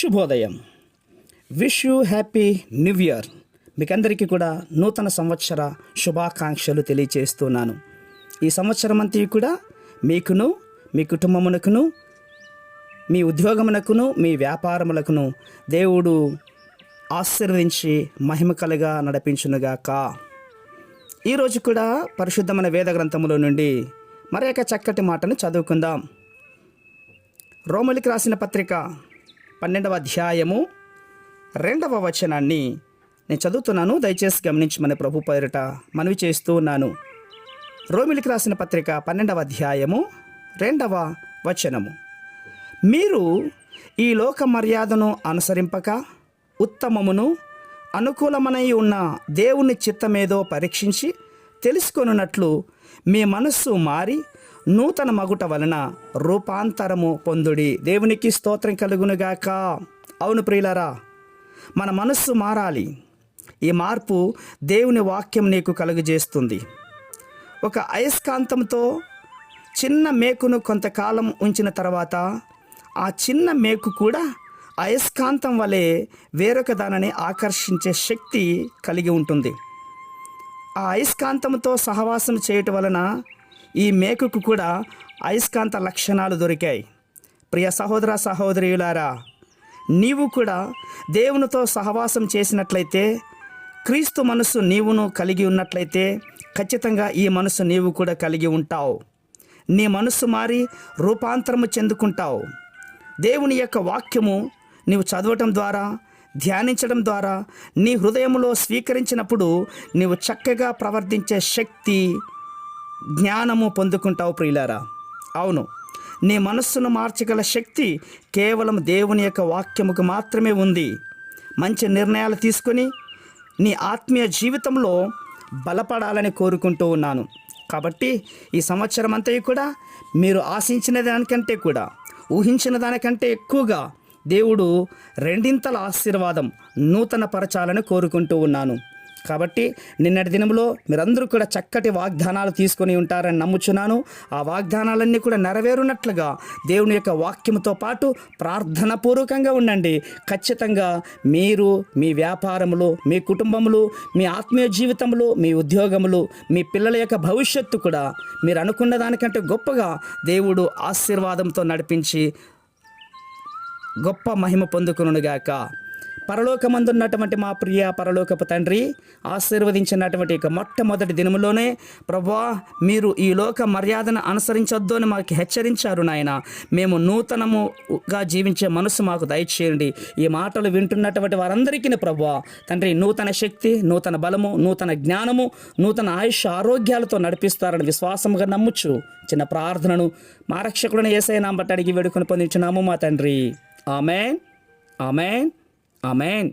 శుభోదయం. Wish you happy new year. మీకందరికీ కూడా నూతన సంవత్సర శుభాకాంక్షలు తెలియచేస్తున్నాను. ఈ సంవత్సరం అంతా కూడా మీకును, మీ కుటుంబమునకును, మీ ఉద్యోగమునకును, మీ వ్యాపారములకును దేవుడు ఆశీర్వదించి మహిమకలుగా నడిపించునుగాక. ఈరోజు కూడా పరిశుద్ధమైన వేద గ్రంథములో నుండి మరొక చక్కటి మాటను చదువుకుందాం. రోమలికి రాసిన పత్రిక 12వ అధ్యాయము 2వ వచనాన్ని నేను చదువుతున్నాను. దయచేసి గమనించమని ప్రభు పేరిట మనవి చేస్తూ ఉన్నాను. రోమిలికి రాసిన పత్రిక 12వ అధ్యాయము 2వ వచనము. మీరు ఈ లోక మర్యాదను అనుసరింపక ఉత్తమమును అనుకూలమనై ఉన్న దేవుని చిత్తమేదో పరీక్షించి తెలుసుకొనున్నట్లు మీ మనస్సు మారి నూతన మగుట వలన రూపాంతరము పొందుడి. దేవునికి స్తోత్రం కలుగునుగాక. అవును ప్రియులారా, మన మనస్సు మారాలి. ఈ మార్పు దేవుని వాక్యం నీకు కలుగజేస్తుంది. ఒక అయస్కాంతంతో చిన్న మేకును కొంతకాలం ఉంచిన తర్వాత ఆ చిన్న మేకు కూడా అయస్కాంతం వలె వేరొక దానిని ఆకర్షించే శక్తి కలిగి ఉంటుంది. ఆ అయస్కాంతంతో సహవాసం చేయటం వలన ఈ మేకుకు కూడా అయస్కాంత లక్షణాలు దొరికాయి. ప్రియ సహోదర సహోదరియులారా, నీవు కూడా దేవునితో సహవాసం చేసినట్లయితే, క్రీస్తు మనస్సు నీవును కలిగి ఉన్నట్లయితే ఖచ్చితంగా ఈ మనస్సు నీవు కూడా కలిగి ఉంటావు. నీ మనస్సు మారి రూపాంతరము చెందుకుంటావు. దేవుని యొక్క వాక్యము నీవు చదవటం ద్వారా, ధ్యానించడం ద్వారా నీ హృదయంలో స్వీకరించినప్పుడు నీవు చక్కగా ప్రవర్తించే శక్తి, జ్ఞానము పొందుకుంటావు ప్రియులారా. అవును, నీ మనస్సును మార్చగల శక్తి కేవలం దేవుని యొక్క వాక్యముకు మాత్రమే ఉంది. మంచి నిర్ణయాలు తీసుకొని నీ ఆత్మీయ జీవితంలో బలపడాలని కోరుకుంటూ ఉన్నాను. కాబట్టి ఈ సంవత్సరం అంతా కూడా మీరు ఆశించిన దానికంటే కూడా, ఊహించిన దానికంటే ఎక్కువగా దేవుడు రెండింతల ఆశీర్వాదం నూతన పరచాలని కోరుకుంటూ ఉన్నాను. కాబట్టి నిన్నటి దినంలో మీరందరూ కూడా చక్కటి వాగ్దానాలు తీసుకొని ఉంటారని నమ్ముచున్నాను. ఆ వాగ్దానాలన్నీ కూడా నెరవేరునట్లుగా దేవుని యొక్క వాక్యంతో పాటు ప్రార్థన పూర్వకంగా ఉండండి. ఖచ్చితంగా మీరు మీ వ్యాపారములు, మీ కుటుంబములు, మీ ఆత్మీయ జీవితములు, మీ ఉద్యోగములు, మీ పిల్లల యొక్క భవిష్యత్తు కూడా మీరు అనుకున్న దానికంటే గొప్పగా దేవుడు ఆశీర్వాదంతో నడిపించి గొప్ప మహిమ పొందుకొనుగాక. పరలోకమందున్నటువంటి మా ప్రియ పరలోకపు తండ్రి, ఆశీర్వదించినటువంటి ఇక మొట్టమొదటి దినములోనే ప్రభువా, మీరు ఈ లోక మర్యాదను అనుసరించొద్దు అని మాకు హెచ్చరించారు నాయన. మేము నూతనముగా జీవించే మనసు మాకు దయచేయండి. ఈ మాటలు వింటున్నటువంటి వారందరికీ ప్రభువా తండ్రి, నూతన శక్తి, నూతన బలము, నూతన జ్ఞానము, నూతన ఆయుష్ ఆరోగ్యాలతో నడిపిస్తారని విశ్వాసముగా నమ్ముచు చిన్న ప్రార్థనను మా రక్షకుడిని యేసయ్య నామమున బట్టి అడిగి వేడుకొని పొందించున్నాము మా తండ్రి. ఆమేన్, ఆమేన్, ఆమేన్.